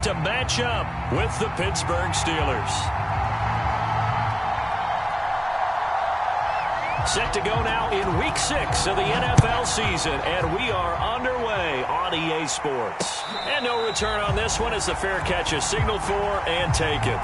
to match up with the Pittsburgh Steelers. Set to go now in Week 6 of the NFL season, and we are underway on EA Sports. And no return on this one as the fair catch is signaled for and taken.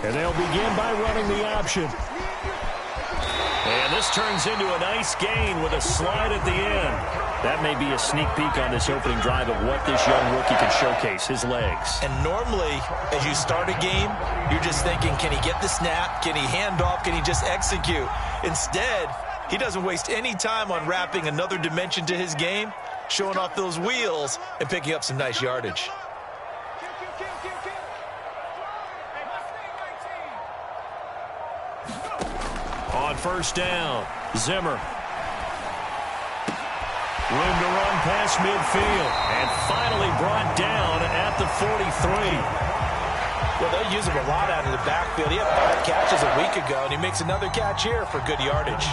And they'll begin by running the option. And this turns into a nice gain with a slide at the end. That may be a sneak peek on this opening drive of what this young rookie can showcase, his legs. And normally, as you start a game, you're just thinking, can he get the snap? Can he hand off? Can he just execute? Instead, he doesn't waste any time on wrapping another dimension to his game, showing off those wheels, and picking up some nice yardage. On first down, Zimmer. Room to run past midfield. And finally brought down at the 43. Well, they'll use him a lot out of the backfield. He had 5 catches a week ago, and he makes another catch here for good yardage.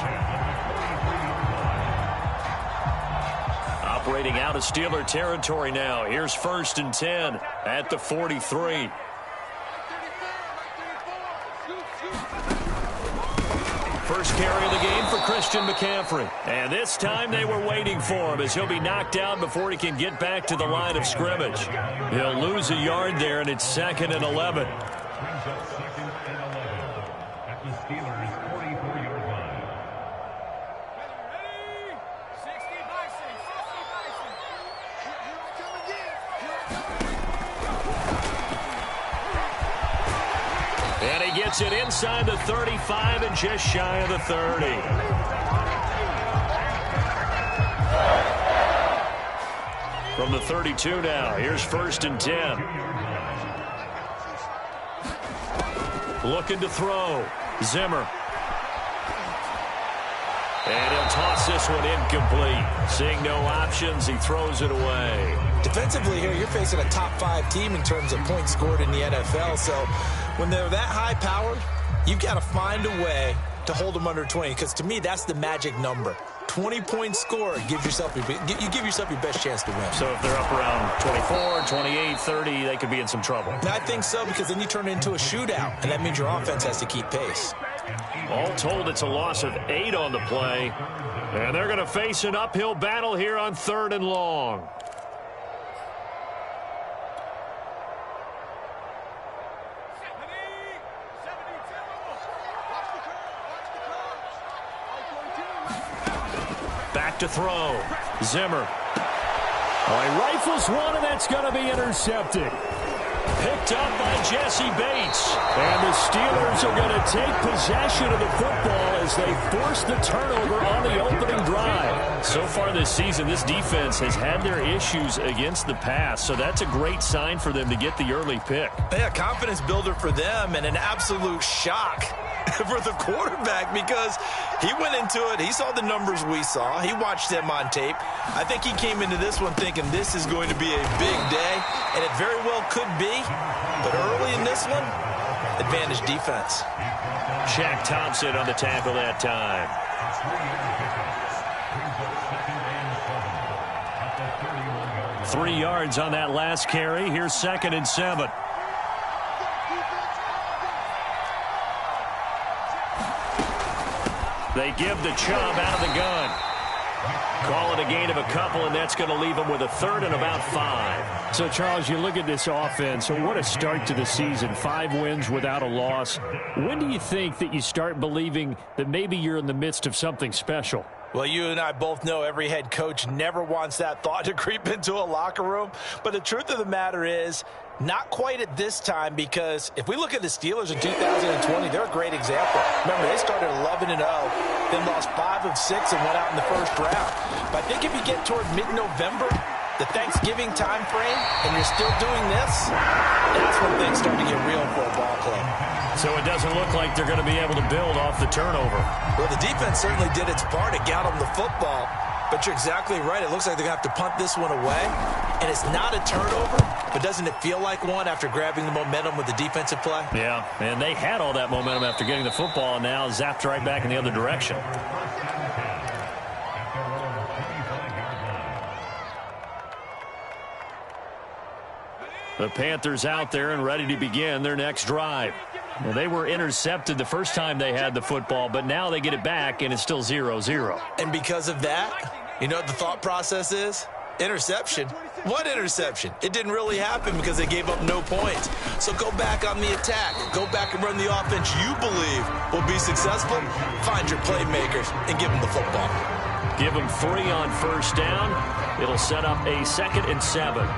Operating out of Steeler territory now. Here's 1st and 10 at the 43. First carry of the game for Christian McCaffrey. And this time they were waiting for him as he'll be knocked down before he can get back to the line of scrimmage. He'll lose a yard there, and it's 2nd and 11. Brings up 2nd and 11 at the Steelers' 44-yard line. Ready? 60 Bison, 60 Bison. Here I come again. And he gets it inside the 35 and just shy of the 30. From the 32 now, here's 1st and 10. Looking to throw. Zimmer. And he'll toss this one incomplete. Seeing no options, he throws it away. Defensively here, you're facing a top 5 team in terms of points scored in the NFL. So when they're that high-powered, you've got to find a way to hold them under 20. Because to me, that's the magic number. 20 points scored, you give yourself your best chance to win. So if they're up around 24, 28, 30, they could be in some trouble. And I think so, because then you turn it into a shootout, and that means your offense has to keep pace. All told, it's a loss of 8 on the play. And they're going to face an uphill battle here on 3rd and long. Back to throw. Zimmer. He rifles one, and that's going to be intercepted. Picked up by Jesse Bates. And the Steelers are going to take possession of the football as they force the turnover on the opening drive. So far this season, this defense has had their issues against the pass, so that's a great sign for them to get the early pick. Yeah, confidence builder for them and an absolute shock for the quarterback because he went into it. He saw the numbers we saw. He watched them on tape. I think he came into this one thinking this is going to be a big day, and it very well could be. But early in this one, advantage defense. Shaq Thompson on the tackle that time. 3 yards on that last carry. Here's 2nd and 7. They give the Chubb out of the gun. Call it a gain of a couple, and that's going to leave them with a 3rd and about 5. So, Charles, you look at this offense, so what a start to the season. 5 wins without a loss. When do you think that you start believing that maybe you're in the midst of something special? Well, you and I both know every head coach never wants that thought to creep into a locker room. But the truth of the matter is, not quite at this time, because if we look at the Steelers in 2020, they're a great example. Remember, they started 11-0, then lost 5 of 6 and went out in the first round. But I think if you get toward mid-November, the Thanksgiving time frame, and you're still doing this, that's when things start to get real for a ball club. So it doesn't look like they're going to be able to build off the turnover. Well, the defense certainly did its part. It got them the football. But you're exactly right. It looks like they're going to have to punt this one away. And it's not a turnover, but doesn't it feel like one after grabbing the momentum with the defensive play? Yeah, and they had all that momentum after getting the football, and now zapped right back in the other direction. The Panthers out there and ready to begin their next drive. Well, they were intercepted the first time they had the football, but now they get it back, and it's still 0-0. And because of that, you know what the thought process is? Interception. What interception? It didn't really happen because they gave up no points. So go back on the attack. Go back and run the offense you believe will be successful. Find your playmakers and give them the football. Give them 3 on first down. It'll set up a 2nd and 7.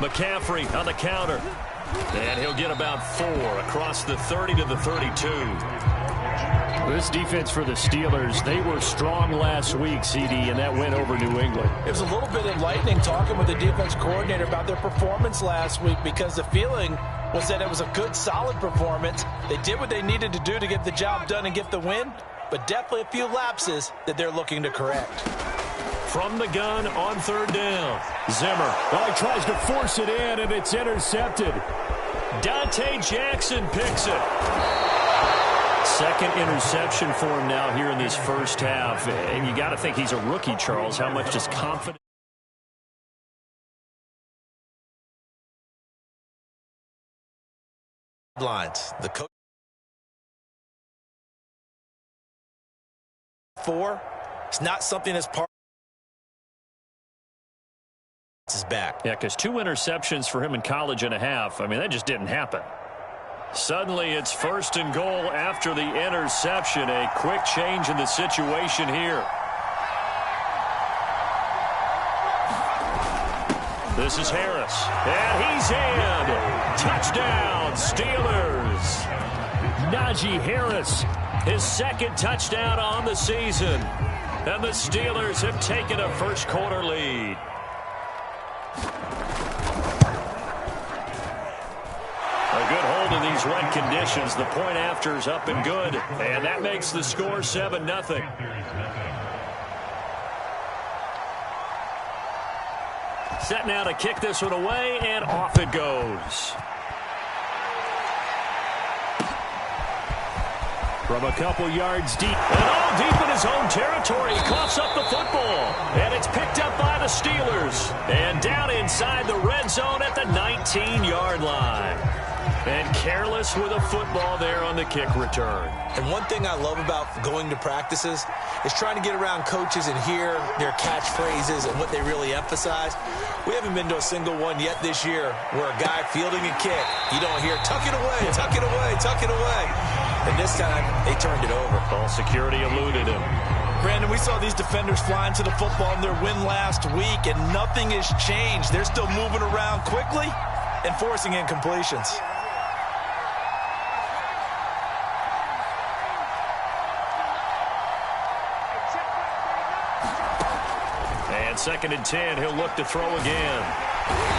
McCaffrey on the counter. And he'll get about 4 across the 30 to the 32. This defense for the Steelers, they were strong last week, CD, and that went over New England. It was a little bit enlightening talking with the defense coordinator about their performance last week because the feeling was that it was a good, solid performance. They did what they needed to do to get the job done and get the win, but definitely a few lapses that they're looking to correct. From the gun on 3rd down. Zimmer. Well, he tries to force it in, and it's intercepted. Dante Jackson picks it. 2nd interception for him now here in this first half. And you got to think he's a rookie, Charles. How much does confidence... Lines. The coach 4. It's not something that's part is back. Yeah, because 2 interceptions for him in college and a half. I mean, that just didn't happen. Suddenly, it's 1st and goal after the interception. A quick change in the situation here. This is Harris. And he's in. Touchdown, Steelers. Najee Harris, his 2nd touchdown on the season. And the Steelers have taken a first quarter lead. A good hold in these wet conditions. The point after is up and good. And that makes the score 7-0. Set now to kick this one away, and off it goes. From a couple yards deep. And all deep in his own territory. He coughs up the football. And it's picked up by the Steelers. And down inside the red zone at the 19-yard line. And careless with a football there on the kick return. And one thing I love about going to practices is trying to get around coaches and hear their catchphrases and what they really emphasize. We haven't been to a single one yet this year where a guy fielding a kick, you don't hear, tuck it away, tuck it away, tuck it away. And this time, they turned it over. Ball security eluded him. Brandon, we saw these defenders flying to the football in their win last week, and nothing has changed. They're still moving around quickly and forcing incompletions. And 2nd and 10, he'll look to throw again.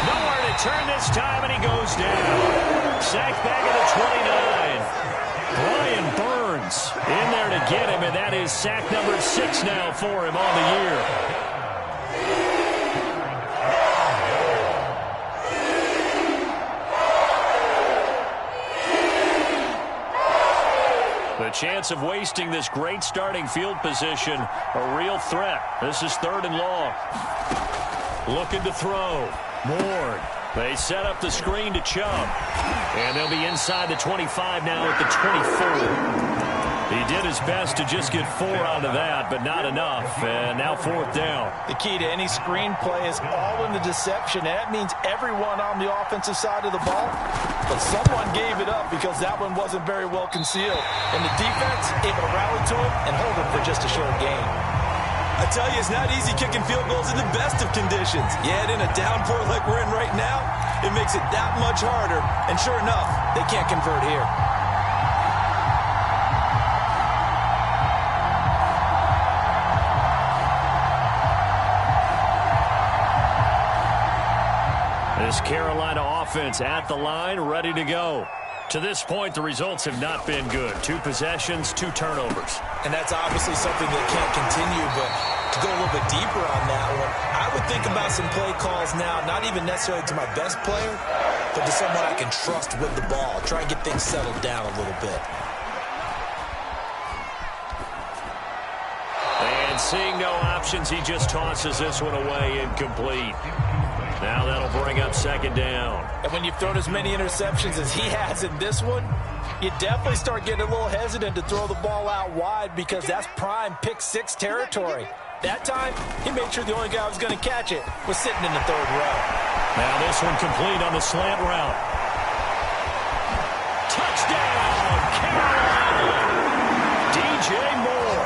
Nowhere to turn this time, and he goes down. Sacked back at the 29. Brian Burns in there to get him, and that is sack number 6 now for him on the year. The chance of wasting this great starting field position, a real threat. This is 3rd and long. Looking to throw. Moore. They set up the screen to Chubb. And they'll be inside the 25 now at the 24. He did his best to just get 4 out of that, but not enough. And now 4th down. The key to any screen play is all in the deception. And that means everyone on the offensive side of the ball. But someone gave it up because that one wasn't very well concealed. And the defense able to rally to him and hold him for just a short gain. I tell you, it's not easy kicking field goals in the best of conditions. Yet in a downpour like we're in right now, it makes it that much harder. And sure enough, they can't convert here. This Carolina offense at the line, ready to go. To this point, the results have not been good. 2 possessions, 2 turnovers. And that's obviously something that can't continue, but to go a little bit deeper on that one, I would think about some play calls now, not even necessarily to my best player, but to someone I can trust with the ball. Try and get things settled down a little bit. And seeing no options, he just tosses this one away, incomplete. Now that'll bring up 2nd down. And when you've thrown as many interceptions as he has in this one, you definitely start getting a little hesitant to throw the ball out wide because that's prime pick 6 territory. That time, he made sure the only guy who was going to catch it was sitting in the 3rd row. Now this one complete on the slant route. Touchdown, Carolina! DJ Moore,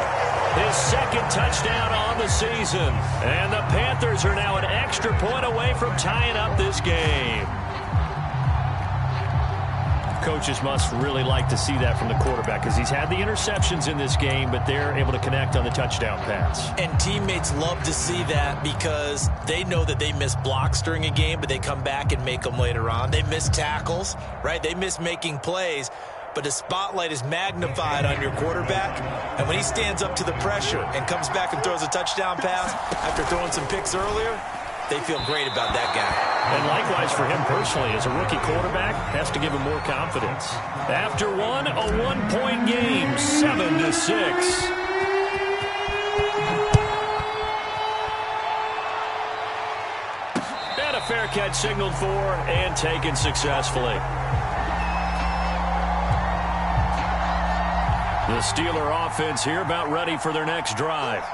his 2nd touchdown on the season. And the Panthers are now an extra point away from tying up this game. Coaches must really like to see that from the quarterback because he's had the interceptions in this game, but they're able to connect on the touchdown pass. And teammates love to see that because they know that they miss blocks during a game, but they come back and make them later on. They miss tackles, right? They miss making plays, but the spotlight is magnified on your quarterback. And when he stands up to the pressure and comes back and throws a touchdown pass after throwing some picks earlier, they feel great about that guy. And likewise for him personally, as a rookie quarterback, has to give him more confidence. After one, a 1-point game, 7-6. And a fair catch signaled for and taken successfully. The Steeler offense here about ready for their next drive.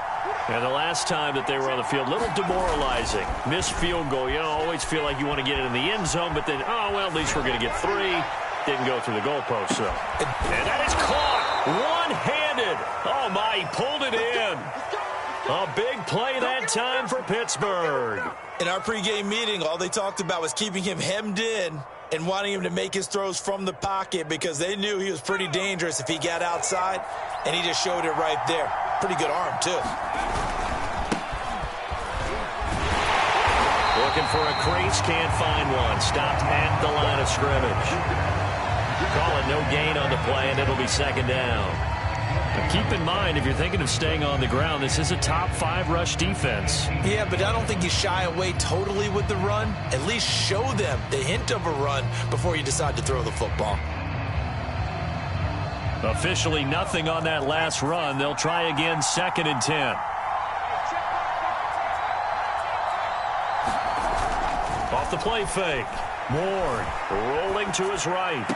And the last time that they were on the field, a little demoralizing. Missed field goal. You know, always feel like you want to get it in the end zone, but then, oh, well, at least we're going to get 3. Didn't go through the goalpost, though. And that is caught one-handed. Oh, my, he pulled it in. A big play that time for Pittsburgh. In our pregame meeting, all they talked about was keeping him hemmed in and wanting him to make his throws from the pocket because they knew he was pretty dangerous if he got outside, and he just showed it right there. Pretty good arm, too. Looking for a crease, can't find one. Stopped at the line of scrimmage. Call it no gain on the play, and it'll be 2nd down. But keep in mind, if you're thinking of staying on the ground, this is a top 5 rush defense. Yeah, but I don't think you shy away totally with the run. At least show them the hint of a run before you decide to throw the football. Officially nothing on that last run. They'll try again, 2nd and 10. Off the play fake. Ward rolling to his right.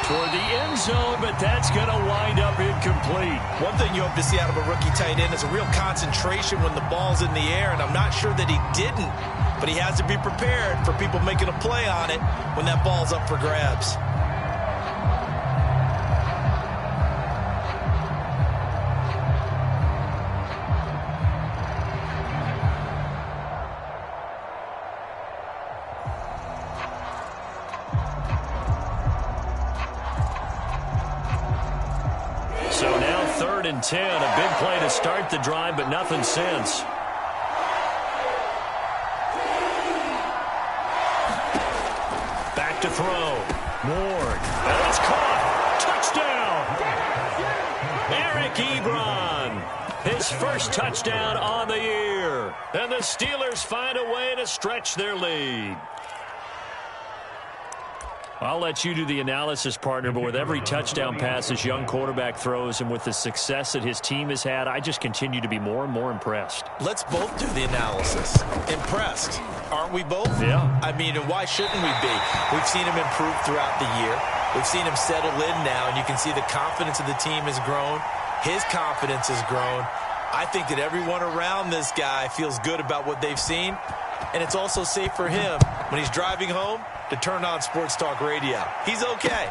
Toward the end zone, but that's going to wind up incomplete. One thing you hope to see out of a rookie tight end is a real concentration when the ball's in the air, and I'm not sure that he didn't, but he has to be prepared for people making a play on it when that ball's up for grabs. So now 3rd and 10, a big play to start the drive, but nothing since. Back to throw. Ward. And it's caught. Touchdown. Eric Ebron. His first touchdown on the year. And the Steelers find a way to stretch their lead. I'll let you do the analysis, partner, but with every touchdown pass this young quarterback throws and with the success that his team has had, I just continue to be more and more impressed. Let's both do the analysis. Impressed, aren't we both? Yeah. I mean, and why shouldn't we be? We've seen him improve throughout the year. We've seen him settle in now, and you can see the confidence of the team has grown. His confidence has grown. I think that everyone around this guy feels good about what they've seen, and it's also safe for him when he's driving home to turn on Sports Talk Radio. He's okay.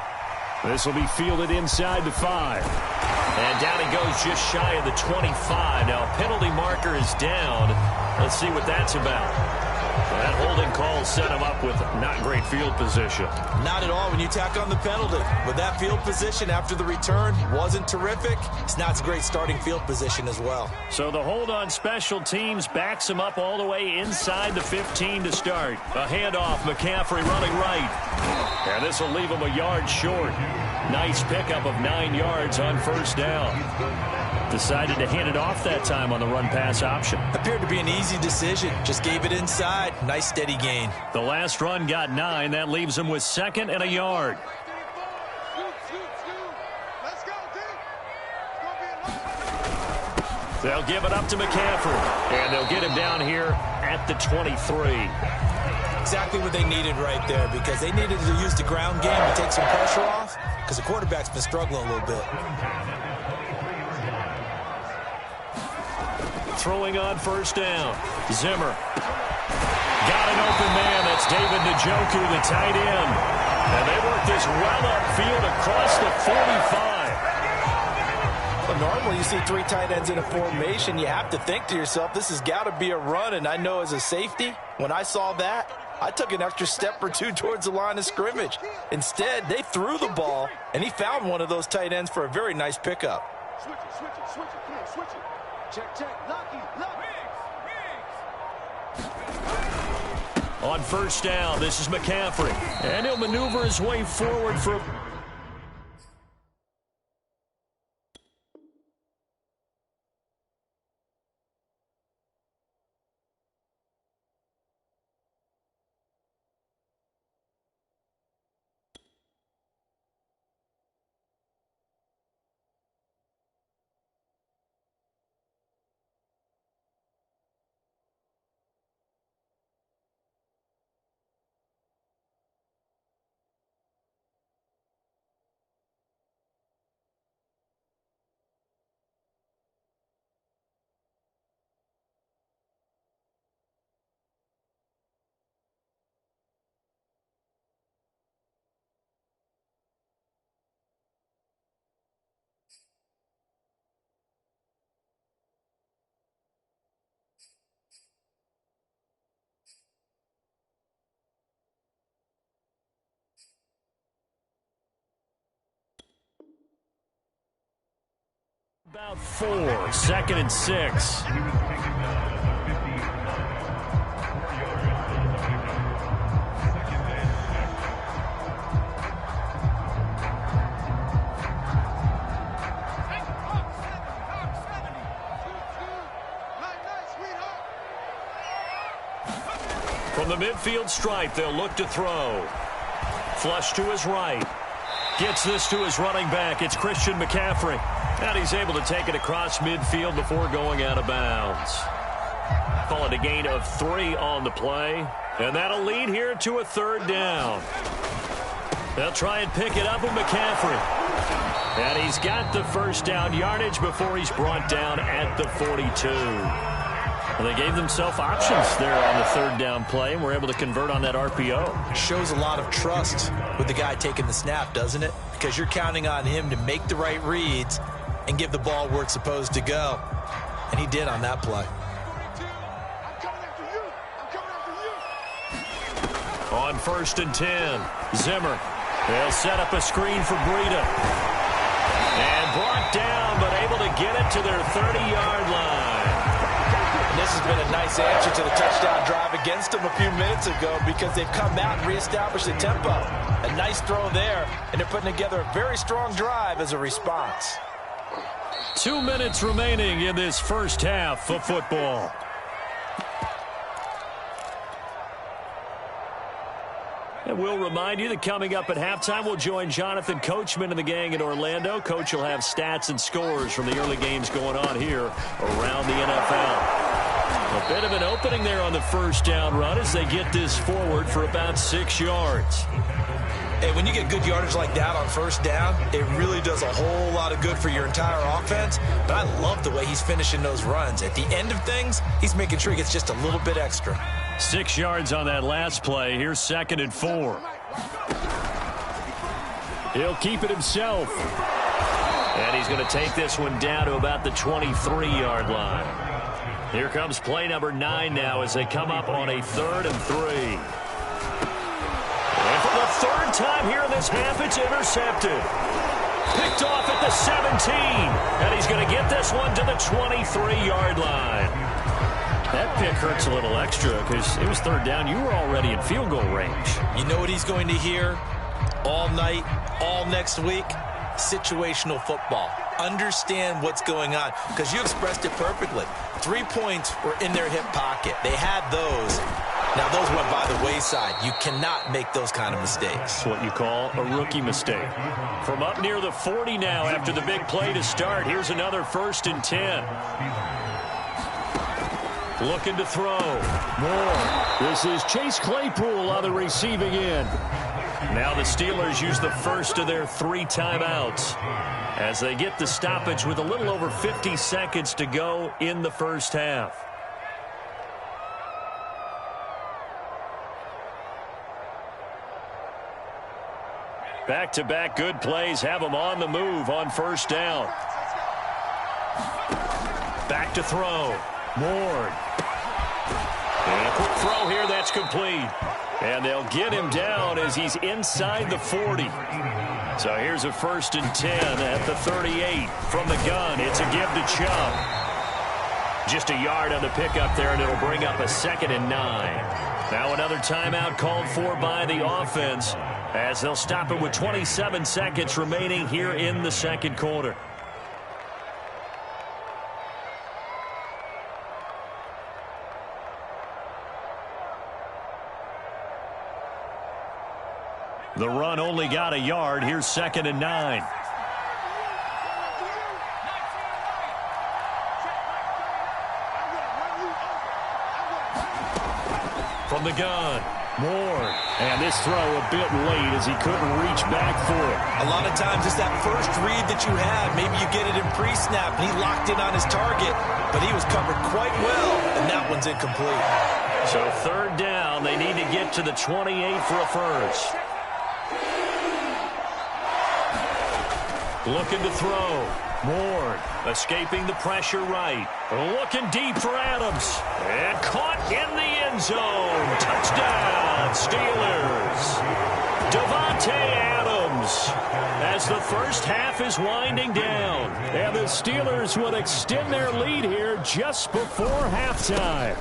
This will be fielded inside the 5. And down he goes just shy of the 25. Now, penalty marker is down. Let's see what that's about. That holding call set him up with not great field position. Not at all when you tack on the penalty. With that field position after the return wasn't terrific. It's not a great starting field position as well. So the hold on special teams backs him up all the way inside the 15 to start. A handoff, McCaffrey running right. And this will leave him a yard short. Nice pickup of 9 yards on first down. Decided to hand it off that time on the run-pass option. Appeared to be an easy decision. Just gave it inside. Nice steady gain. The last run got 9. That leaves him with 2nd and a yard. They'll give it up to McCaffrey. And they'll get him down here at the 23. Exactly what they needed right there, because they needed to use the ground game to take some pressure off, because the quarterback's been struggling a little bit. Throwing on first down. Zimmer. Got an open man. That's David Njoku, the tight end. And they work this well upfield across the 45. Well, normally you see 3 tight ends in a formation. You have to think to yourself, this has got to be a run. And I know as a safety, when I saw that, I took an extra step or 2 towards the line of scrimmage. Instead, they threw the ball, and he found one of those tight ends for a very nice pickup. Switch it, switch it, switch it. Come on, switch it. Check, check. Lucky, lucky. On first down, this is McCaffrey. And he'll maneuver his way forward for... About 4, 2nd and 6. From the midfield stripe, they'll look to throw. Flush to his right. Gets this to his running back. It's Christian McCaffrey. And he's able to take it across midfield before going out of bounds. Call it a gain of 3 on the play. And that'll lead here to a 3rd down. They'll try and pick it up with McCaffrey. And he's got the first down yardage before he's brought down at the 42. Well, they gave themselves options there on the 3rd down play and were able to convert on that RPO. Shows a lot of trust with the guy taking the snap, doesn't it? Because you're counting on him to make the right reads and give the ball where it's supposed to go. And he did on that play. On 1st and 10, Zimmer. They'll set up a screen for Breida. And brought down, but able to get it to their 30-yard line. And this has been a nice answer to the touchdown drive against them a few minutes ago, because they've come out and reestablished the tempo. A nice throw there, and they're putting together a very strong drive as a response. 2 minutes remaining in this first half of football. And we'll remind you that coming up at halftime, we'll join Jonathan Coachman and the gang in Orlando. Coach will have stats and scores from the early games going on here around the NFL. A bit of an opening there on the first down run as they get this forward for about 6 yards. Hey, when you get good yardage like that on first down, it really does a whole lot of good for your entire offense. But I love the way he's finishing those runs. At the end of things, he's making sure he gets just a little bit extra. 6 yards on that last play. Here's 2nd and 4. He'll keep it himself. And he's going to take this one down to about the 23-yard line. Here comes play number 9 now as they come up on a 3rd and 3. And for the 3rd time here in this half, it's intercepted. Picked off at the 17. And he's going to get this one to the 23-yard line. That pick hurts a little extra because it was 3rd down. You were already in field goal range. You know what he's going to hear all night, all next week? Situational football. Understand what's going on, because you expressed it perfectly. 3 points were in their hip pocket. They had those. Now, those went by the wayside. You cannot make those kind of mistakes. That's what you call a rookie mistake. From up near the 40 now after the big play to start, here's another 1st and 10. Looking to throw. More. This is Chase Claypool on the receiving end. Now the Steelers use the first of their 3 timeouts as they get the stoppage with a little over 50 seconds to go in the first half. Back-to-back good plays have them on the move on 1st down. Back to throw. Ward. And a quick throw here that's complete. And they'll get him down as he's inside the 40. So here's a 1st and 10 at the 38. From the gun, it's a give to Chubb. Just a yard on the pickup there, and it'll bring up a 2nd and 9. Now another timeout called for by the offense as they'll stop it with 27 seconds remaining here in the 2nd quarter. The run only got a yard. Here's 2nd and 9. From the gun, Ward. And this throw a bit late as he couldn't reach back for it. A lot of times it's that first read that you have. Maybe you get it in pre-snap, and he locked in on his target, but he was covered quite well, and that one's incomplete. So 3rd down, they need to get to the 28 for a first. Looking to throw. Ward escaping the pressure right. Looking deep for Adams. And caught in the end zone. Touchdown, Steelers. Davante Adams as the first half is winding down. And the Steelers would extend their lead here just before halftime.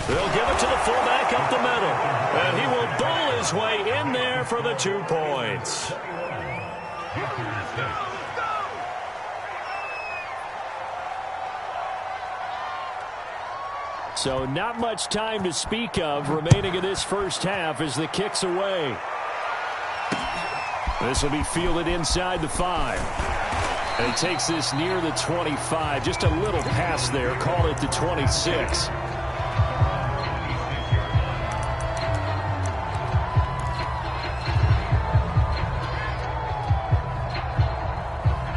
They'll give it to the fullback up the middle. And he will bowl his way in there for the 2 points. So not much time to speak of remaining in this first half as the kick's away. This will be fielded inside the 5. And he takes this near the 25. Just a little pass there. Call it the 26.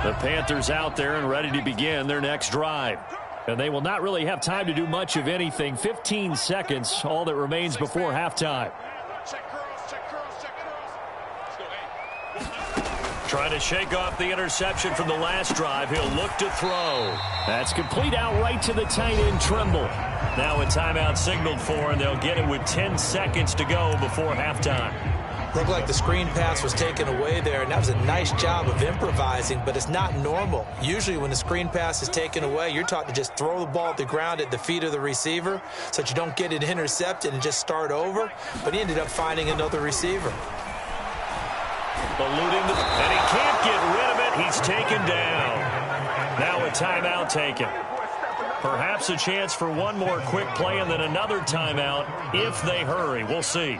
The Panthers out there and ready to begin their next drive. And they will not really have time to do much of anything. 15 seconds, all that remains before halftime. Trying to shake off the interception from the last drive. He'll look to throw. That's complete out right to the tight end, Trimble. Now a timeout signaled for, and they'll get it with 10 seconds to go before halftime. Looked like the screen pass was taken away there, and that was a nice job of improvising, but it's not normal. Usually when the screen pass is taken away, you're taught to just throw the ball at the ground at the feet of the receiver so that you don't get it intercepted and just start over, but he ended up finding another receiver. Eluding the, and he can't get rid of it. He's taken down. Now a timeout taken. Perhaps a chance for one more quick play and then another timeout if they hurry. We'll see.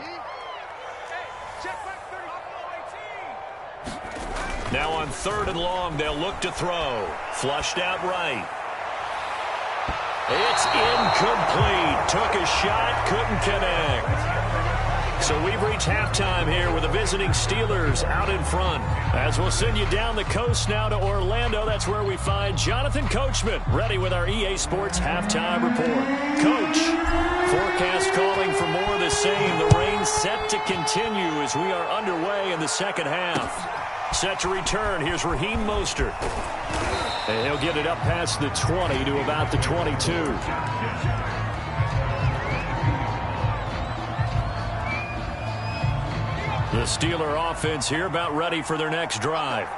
Now on 3rd and long, they'll look to throw. Flushed out right. It's incomplete. Took a shot, couldn't connect. So we've reached halftime here with the visiting Steelers out in front. As we'll send you down the coast now to Orlando, that's where we find Jonathan Coachman, ready with our EA Sports halftime report. Coach, forecast calling for more of the same. The rain set to continue as we are underway in the second half. Set to return, here's Raheem Mostert. And he'll get it up past the 20 to about the 22. The Steeler offense here about ready for their next drive.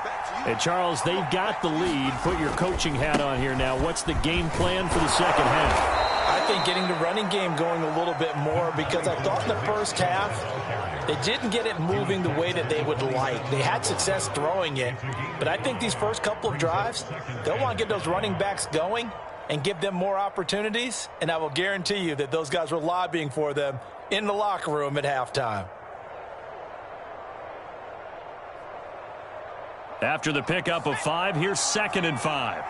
And, Charles, they've got the lead. Put your coaching hat on here now. What's the game plan for the second half? I think getting the running game going a little bit more, because I thought in the first half they didn't get it moving the way that they would like. They had success throwing it, but I think these first couple of drives, they'll want to get those running backs going and give them more opportunities, and I will guarantee you that those guys were lobbying for them in the locker room at halftime. After the pickup of 5, here's 2nd and 5.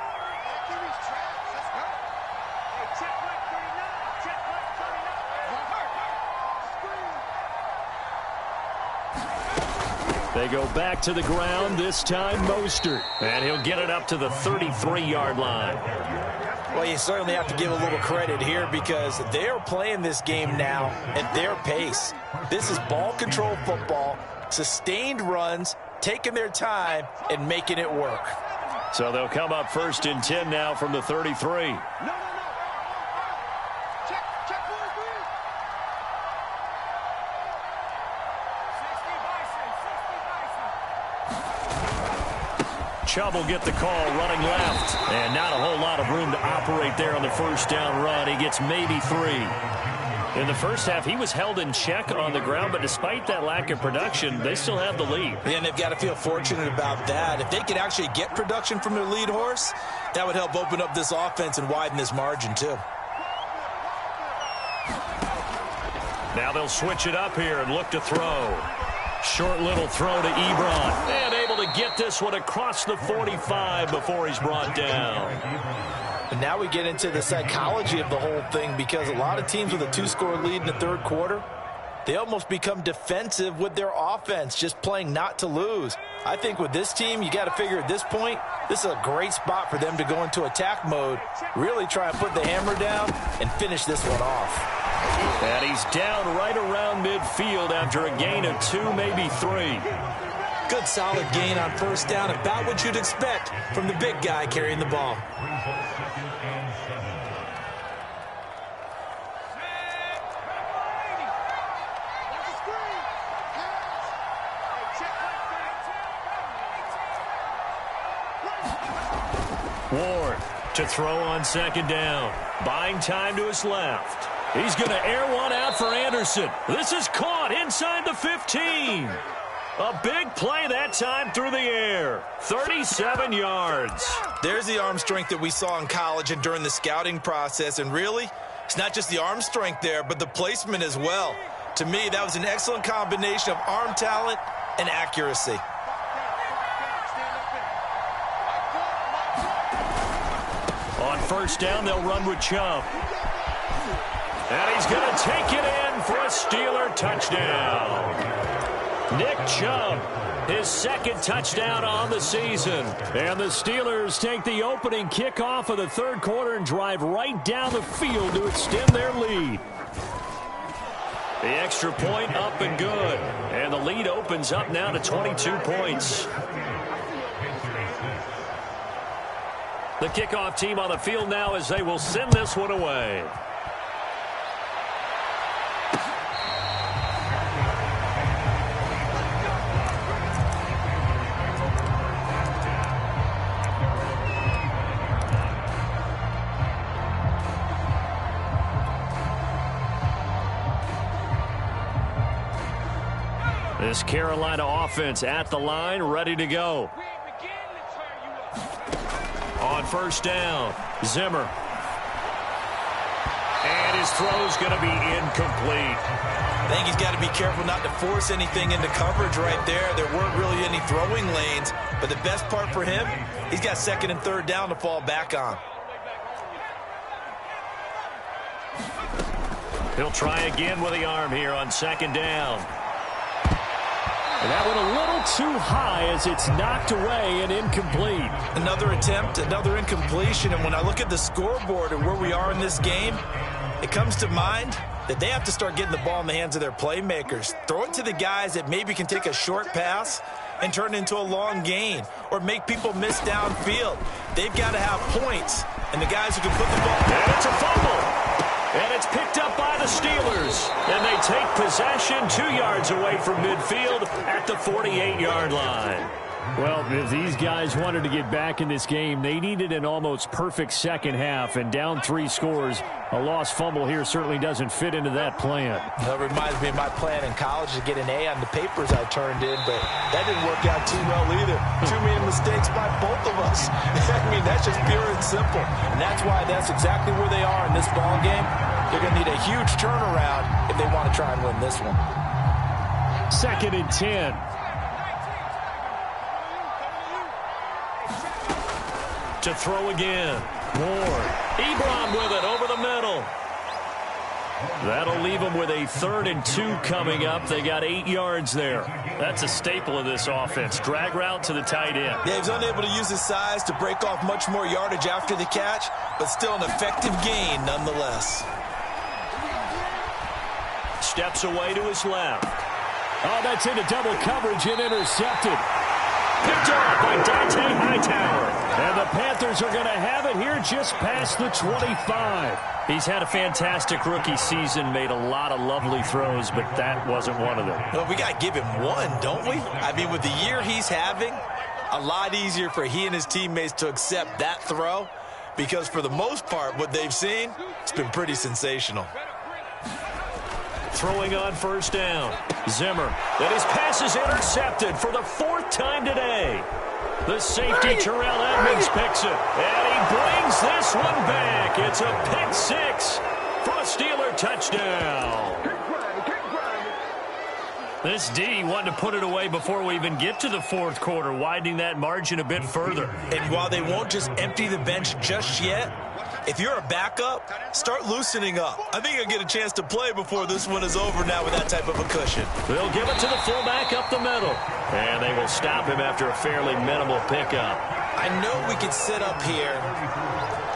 They go back to the ground, this time Mostert. And he'll get it up to the 33-yard line. Well, you certainly have to give a little credit here, because they are playing this game now at their pace. This is ball control football, sustained runs, taking their time and making it work. So they'll come up 1st and 10 now from the 33. Chubb will get the call running left. And not a whole lot of room to operate there on the first down run. He gets maybe 3. In the first half, he was held in check on the ground, but despite that lack of production, they still have the lead. And they've got to feel fortunate about that. If they could actually get production from their lead horse, that would help open up this offense and widen this margin too. Now they'll switch it up here and look to throw. Short little throw to Ebron. And able to get this one across the 45 before he's brought down. And now we get into the psychology of the whole thing, because a lot of teams with a 2-score lead in the third quarter, they almost become defensive with their offense, just playing not to lose. I think with this team, you got to figure at this point, this is a great spot for them to go into attack mode, really try and put the hammer down and finish this one off. And he's down right around midfield after a gain of 2, maybe 3. Good solid gain on first down, about what you'd expect from the big guy carrying the ball. Ward to throw on second down. Buying time to his left. He's going to air one out for Anderson. This is caught inside the 15. A big play that time through the air. 37 yards. There's the arm strength that we saw in college and during the scouting process. And really, it's not just the arm strength there, but the placement as well. To me, that was an excellent combination of arm talent and accuracy. On first down, they'll run with Chubb. And he's going to take it in for a Steeler touchdown. Nick Chubb, his second touchdown on the season. And the Steelers take the opening kickoff of the third quarter and drive right down the field to extend their lead. The extra point up and good. And the lead opens up now to 22 points. The kickoff team on the field now as they will send this one away. This Carolina offense at the line, ready to go. On first down, Zimmer. And his throw's going to be incomplete. I think he's got to be careful not to force anything into coverage right there. There weren't really any throwing lanes, but the best part for him, he's got second and third down to fall back on. He'll try again with the arm here on second down. And that went a little too high as it's knocked away and incomplete. Another attempt, another incompletion, and when I look at the scoreboard and where we are in this game, it comes to mind that they have to start getting the ball in the hands of their playmakers. Throw it to the guys that maybe can take a short pass and turn into a long gain or make people miss downfield. They've got to have points, and the guys who can put the ball. And it's a fumble. And it's picked up by the Steelers. And they take possession 2 yards away from midfield at the 48-yard line. Well, if these guys wanted to get back in this game, they needed an almost perfect second half, and down 3 scores. A lost fumble here certainly doesn't fit into that plan. That reminds me of my plan in college to get an A on the papers I turned in, but that didn't work out too well either. Too many mistakes by both of us. I mean, that's just pure and simple. And that's why that's exactly where they are in this ball game. They're going to need a huge turnaround if they want to try and win this one. 2nd and 10. To throw again. Ward. Ebron with it over the middle. That'll leave them with a 3rd and 2 coming up. They got 8 yards there. That's a staple of this offense. Drag route to the tight end. Yeah, he's unable to use his size to break off much more yardage after the catch, but still an effective gain nonetheless. Steps away to his left. Oh, that's into double coverage and intercepted. Picked off by Dante Hightower. And the Panthers are going to have it here just past the 25. He's had a fantastic rookie season, made a lot of lovely throws, but that wasn't one of them. Well, we got to give him one, don't we? I mean, with the year he's having, a lot easier for he and his teammates to accept that throw, because for the most part, what they've seen, it's been pretty sensational. Throwing on 1st down. Zimmer. And his pass is intercepted for the 4th time today. The safety, Terrell Edmonds, picks it. And he brings this one back. It's a pick 6 for a Steeler touchdown. This D wanted to put it away before we even get to the 4th quarter, widening that margin a bit further. And while they won't just empty the bench just yet, if you're a backup, start loosening up. I think you'll get a chance to play before this one is over now with that type of a cushion. They'll give it to the fullback up the middle. And they will stop him after a fairly minimal pickup. I know we could sit up here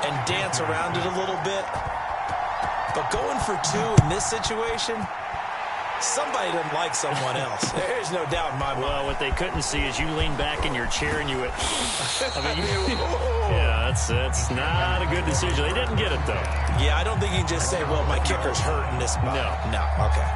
and dance around it a little bit, but going for 2 in this situation, somebody doesn't like someone else. There's no doubt in my mind. Well, what they couldn't see is you lean back in your chair and you went, yeah, that's not a good decision. They didn't get it, though. Yeah, I don't think you can just say, well, my kicker's hurt in this spot. No, okay.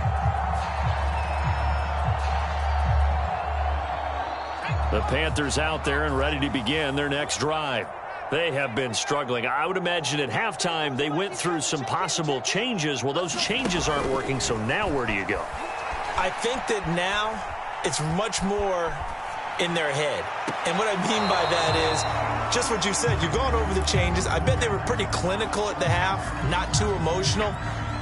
The Panthers out there and ready to begin their next drive. They have been struggling. I would imagine at halftime they went through some possible changes. Well, those changes aren't working, so now where do you go? I think that now it's much more in their head. And what I mean by that is just what you said. You've gone over the changes. I bet they were pretty clinical at the half, not too emotional.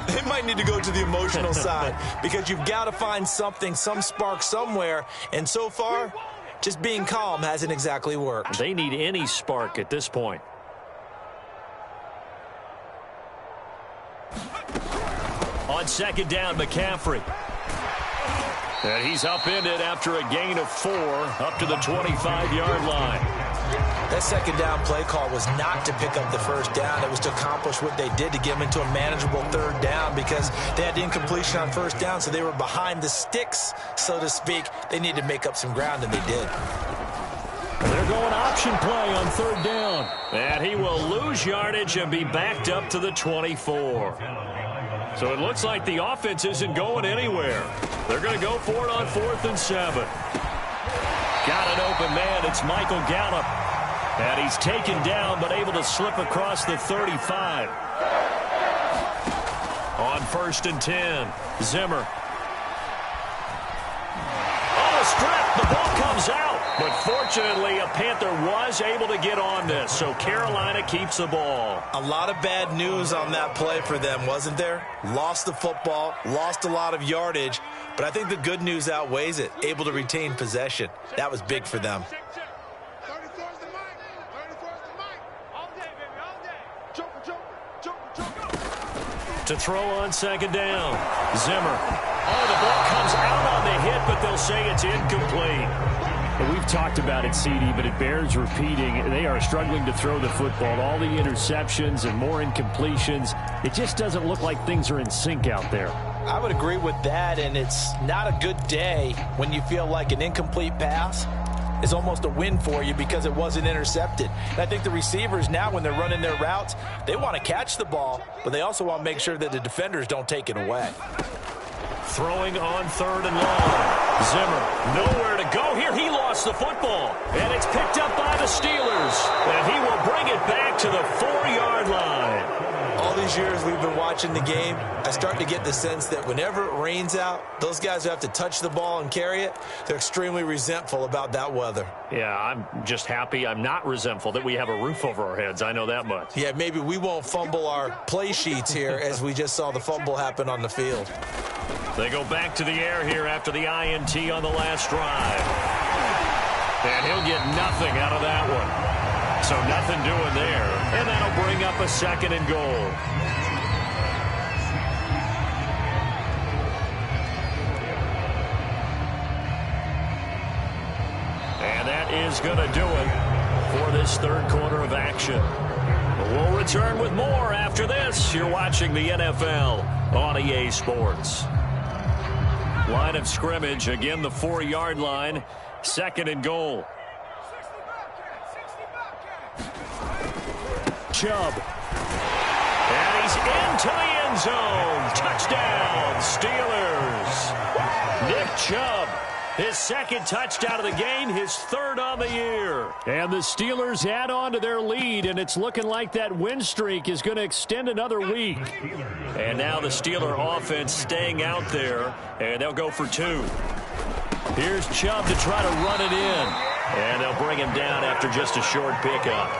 They might need to go to the emotional side because you've got to find something, some spark somewhere. And so far, just being calm hasn't exactly worked. They need any spark at this point. On 2nd down, McCaffrey. And he's upended after a gain of 4 up to the 25-yard line. That 2nd down play call was not to pick up the 1st down. It was to accomplish what they did to get them into a manageable 3rd down because they had incompletion on 1st down, so they were behind the sticks, so to speak. They needed to make up some ground, and they did. They're going option play on 3rd down. And he will lose yardage and be backed up to the 24. So it looks like the offense isn't going anywhere. They're going to go for it on 4th and 7. Got an open man. It's Michael Gallup. And he's taken down but able to slip across the 35. On 1st and 10, Zimmer. On a strip, the ball comes out. But fortunately, a Panther was able to get on this, so Carolina keeps the ball. A lot of bad news on that play for them, wasn't there? Lost the football, lost a lot of yardage, but I think the good news outweighs it. Able to retain possession. That was big for them. To throw on 2nd down, Zimmer. Oh, the ball comes out on the hit, but they'll say it's incomplete. Well, we've talked about it, CD, but it bears repeating. They are struggling to throw the football. All the interceptions and more incompletions. It just doesn't look like things are in sync out there. I would agree with that, and it's not a good day when you feel like an incomplete pass is almost a win for you because it wasn't intercepted. And I think the receivers now, when they're running their routes, they want to catch the ball, but they also want to make sure that the defenders don't take it away. Throwing on 3rd and long. Zimmer, nowhere to go here. He lost the football, and it's picked up by the Steelers, and he will bring it back to the 4-yard line. All these years we've been watching the game, I start to get the sense that whenever it rains out, those guys who have to touch the ball and carry it, they're extremely resentful about that weather. Yeah, I'm just happy I'm not resentful that we have a roof over our heads. I know that much. Yeah, maybe we won't fumble our play sheets here as we just saw the fumble happen on the field. They go back to the air here after the INT on the last drive. And he'll get nothing out of that one. So nothing doing there. And that'll bring up a 2nd and goal. And that is going to do it for this 3rd quarter of action. We'll return with more after this. You're watching the NFL on EA Sports. Line of scrimmage, again the 4-yard line, 2nd and goal. Chubb. And he's into the end zone. Touchdown, Steelers. Nick Chubb, his 2nd touchdown of the game, his 3rd on the year. And the Steelers add on to their lead, and it's looking like that win streak is going to extend another week. And now the Steeler offense staying out there, and they'll go for 2. Here's Chubb to try to run it in. And they'll bring him down after just a short pickup.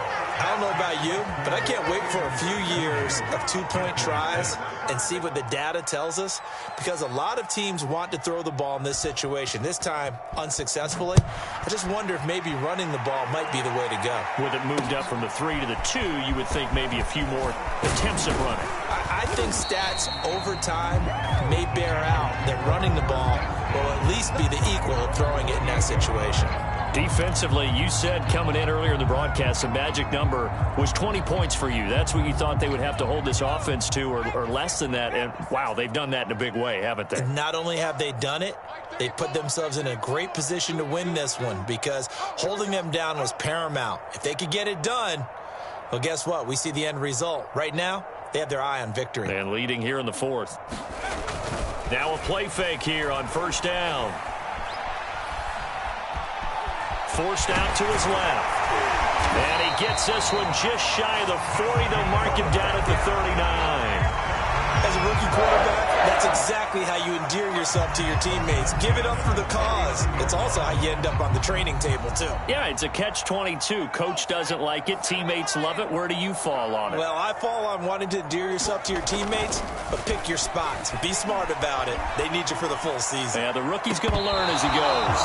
I don't know about you, but I can't wait for a few years of 2-point tries and see what the data tells us, because a lot of teams want to throw the ball in this situation, this time unsuccessfully. I just wonder if maybe running the ball might be the way to go. With it moved up from the 3 to the 2, you would think maybe a few more attempts at running. I think stats over time may bear out that running the ball will at least be the equal of throwing it in that situation. Defensively, you said coming in earlier in the broadcast, the magic number was 20 points for you. That's what you thought they would have to hold this offense to, or less than that. And, wow, they've done that in a big way, haven't they? And not only have they done it, they put themselves in a great position to win this one, because holding them down was paramount. If they could get it done, well, guess what? We see the end result. Right now, they have their eye on victory. And leading here in the 4th. Now a play fake here on 1st down. Forced out to his left. And he gets this one just shy of the 40. They'll mark him down at the 39. As a rookie quarterback, that's exactly how you endear yourself to your teammates. Give it up for the cause. It's also how you end up on the training table, too. Yeah, it's a catch-22. Coach doesn't like it. Teammates love it. Where do you fall on it? Well, I fall on wanting to endear yourself to your teammates, but pick your spots. Be smart about it. They need you for the full season. Yeah, the rookie's going to learn as he goes.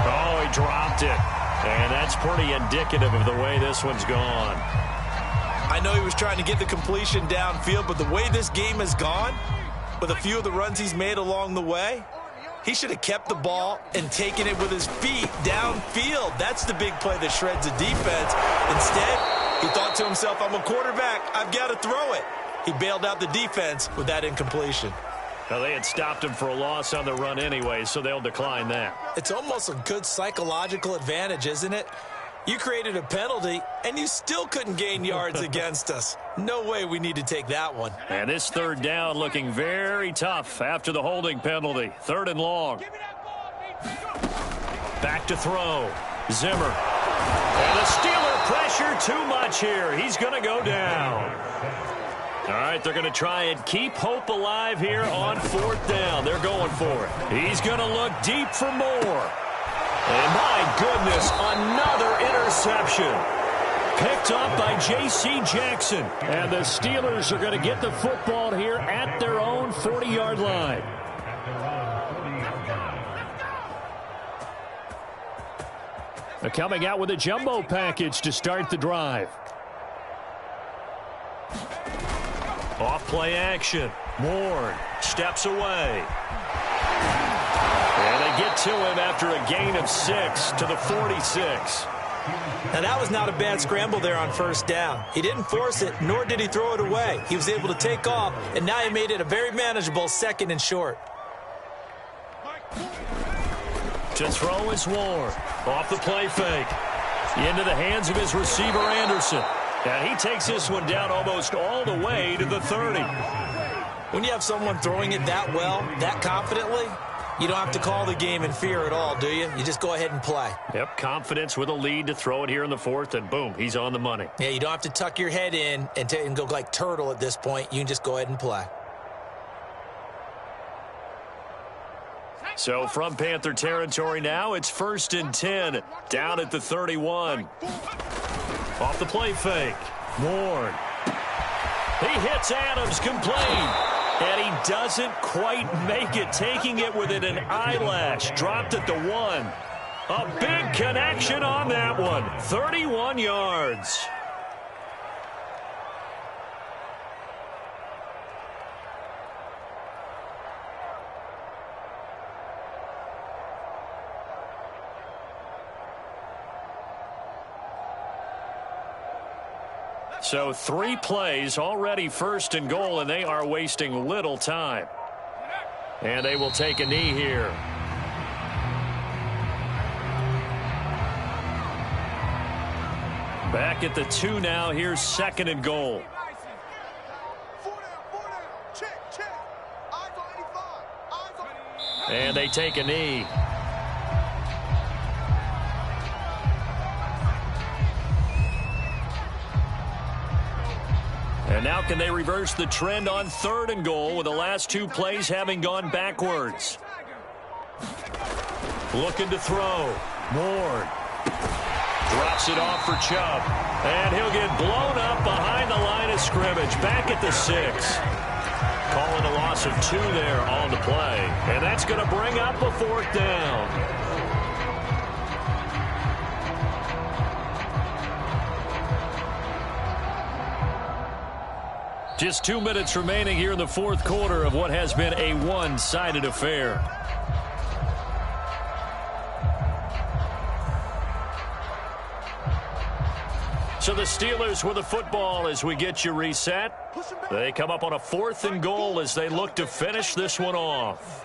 Oh, he dropped it. And that's pretty indicative of the way this one's gone. I know he was trying to get the completion downfield, but the way this game has gone, with a few of the runs he's made along the way, he should have kept the ball and taken it with his feet downfield. That's the big play that shreds the defense. Instead, he thought to himself, I'm a quarterback, I've got to throw it. He bailed out the defense with that incompletion. Now, they had stopped him for a loss on the run anyway, so they'll decline that. It's almost a good psychological advantage, isn't it? You created a penalty, and you still couldn't gain yards against us. No way we need to take that one. And this 3rd down looking very tough after the holding penalty. 3rd and long. Back to throw. Zimmer. And the Steeler pressure too much here. He's going to go down. All right, they're going to try and keep hope alive here on 4th down. They're going for it. He's going to look deep for more. And my goodness, another interception. Picked up by J.C. Jackson. And the Steelers are going to get the football here at their own 40-yard line. They're coming out with a jumbo package to start the drive. Off play action. Ward steps away. And they get to him after a gain of 6 to the 46. Now, that was not a bad scramble there on first down. He didn't force it, nor did he throw it away. He was able to take off, and now he made it a very manageable 2nd and short. To throw is Ward. Off the play fake. Into the hands of his receiver, Anderson. And he takes this one down almost all the way to the 30. When you have someone throwing it that well, that confidently, you don't have to call the game in fear at all, do you? You just go ahead and play. Yep, confidence with a lead to throw it here in the 4th, and boom, he's on the money. Yeah, you don't have to tuck your head in and go like turtle at this point. You can just go ahead and play. So from Panther territory now, it's 1st and 10, down at the 31. Off the play fake, Ward. He hits Adams, complete. And he doesn't quite make it, taking it within an eyelash. Dropped at the 1. A big connection on that one. 31 yards. So 3 plays, already 1st and goal, and they are wasting little time. And they will take a knee here. Back at the 2 now. Here's 2nd and goal. 4 down. Check. Eyes on 85. And they take a knee. And now can they reverse the trend on 3rd and goal with the last 2 plays having gone backwards? Looking to throw. Ward. Drops it off for Chubb. And he'll get blown up behind the line of scrimmage. Back at the 6. Calling a loss of 2 there on the play. And that's going to bring up a 4th down. Just 2 minutes remaining here in the 4th quarter of what has been a one-sided affair. So the Steelers with the football as we get you reset. They come up on a 4th and goal as they look to finish this one off.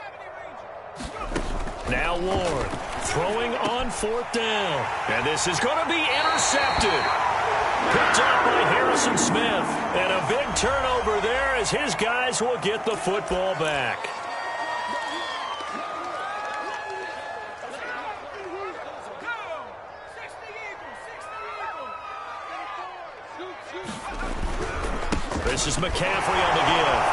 Now Ward throwing on 4th down. And this is going to be intercepted. Picked up by Harrison Smith. And a big turnover there as his guys will get the football back. This is McCaffrey on the give.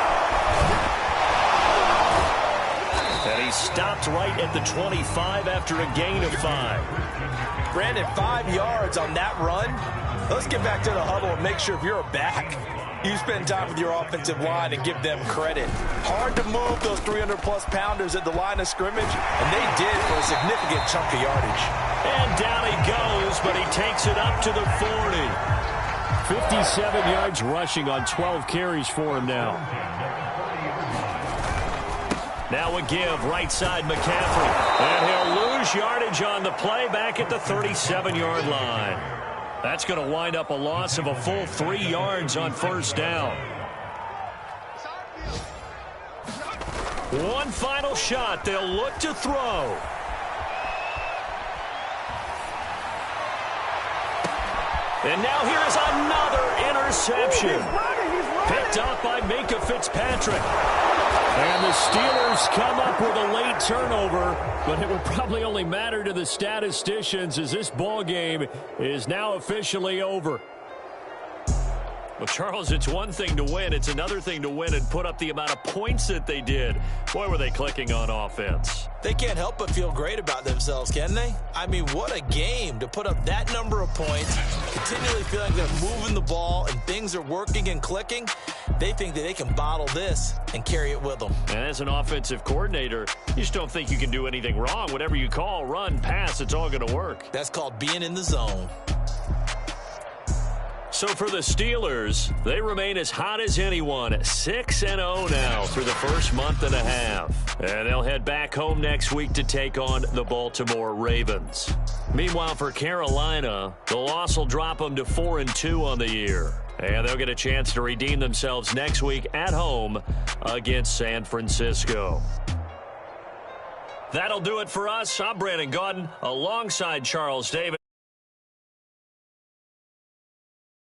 And he stopped right at the 25 after a gain of 5. Brandon, 5 yards on that run. Let's get back to the huddle and make sure if you're a back, you spend time with your offensive line and give them credit. Hard to move those 300-plus pounders at the line of scrimmage, and they did for a significant chunk of yardage. And down he goes, but he takes it up to the 40. 57 yards rushing on 12 carries for him now. Now a give, right side McCaffrey. And he'll lose yardage on the play back at the 37-yard line. That's going to wind up a loss of a full 3 yards on 1st down. One final shot. They'll look to throw. And now here's another interception. Picked up by Minka Fitzpatrick. And the Steelers come up with a late turnover, but it will probably only matter to the statisticians as this ball game is now officially over. Well, Charles, it's one thing to win. It's another thing to win and put up the amount of points that they did. Boy, were they clicking on offense. They can't help but feel great about themselves, can they? I mean, what a game to put up that number of points, continually feeling they're moving the ball and things are working and clicking. They think that they can bottle this and carry it with them. And as an offensive coordinator, you just don't think you can do anything wrong. Whatever you call, run, pass, it's all going to work. That's called being in the zone. So for the Steelers, they remain as hot as anyone, 6-0 now through the first month and a half. And they'll head back home next week to take on the Baltimore Ravens. Meanwhile, for Carolina, the loss will drop them to 4-2 on the year. And they'll get a chance to redeem themselves next week at home against San Francisco. That'll do it for us. I'm Brandon Gaudin alongside Charles Davis.